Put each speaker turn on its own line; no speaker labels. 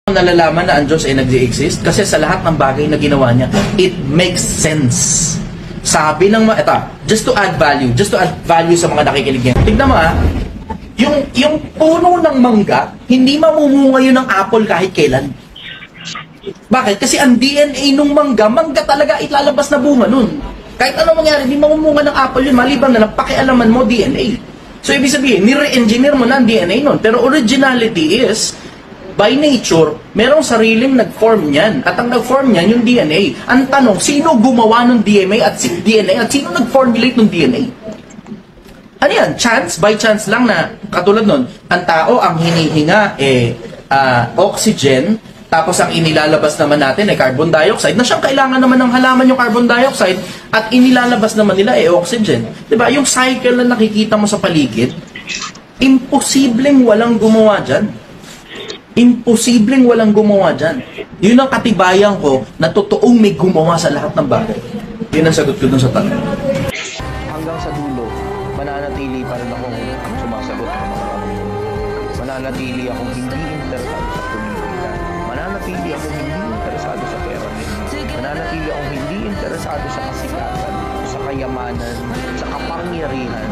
Nalalaman na ang Diyos ay nag-exist kasi sa lahat ng bagay na ginawa niya, it makes sense. Sabi ng just to add value sa mga nakikinig niya. Tignan mo yung puno ng mangga, hindi mamumunga yun ng apple kahit kailan. Bakit? Kasi ang DNA nung mangga talaga ilalabas na bunga nun. Kahit ano mangyari, hindi mamumunga ng apple yun, maliban na pakialaman mo DNA. So ibig sabihin, ni-re-engineer mo na ang DNA nun. Pero originality is, by nature, merong sariling nag-form niyan. At ang nag-form niyan, yung DNA. Ang tanong, sino gumawa ng DNA at sino nag-formulate ng DNA? Ano yan? Chance? By chance lang na, katulad nun, ang tao, ang hinihinga, oxygen, tapos ang inilalabas naman natin ay carbon dioxide, na siyang kailangan naman ng halaman yung carbon dioxide, at inilalabas naman nila ay oxygen. Diba? Yung cycle na nakikita mo sa paligid, imposibleng walang gumawa dyan. Imposibleng walang gumawa dyan. Yun ang katibayan ko na totoong may gumawa sa lahat ng bagay. Yun ang sagot ko dun sa tanong.
Hanggang sa dulo, mananatili pa rin akong sumasagot ng mga tanong. Mananatili akong hindi interesado sa politika. Mananatili akong hindi interesado sa pera. Mananatili akong hindi interesado sa kasikatan, sa kayamanan, sa kapangyarihan,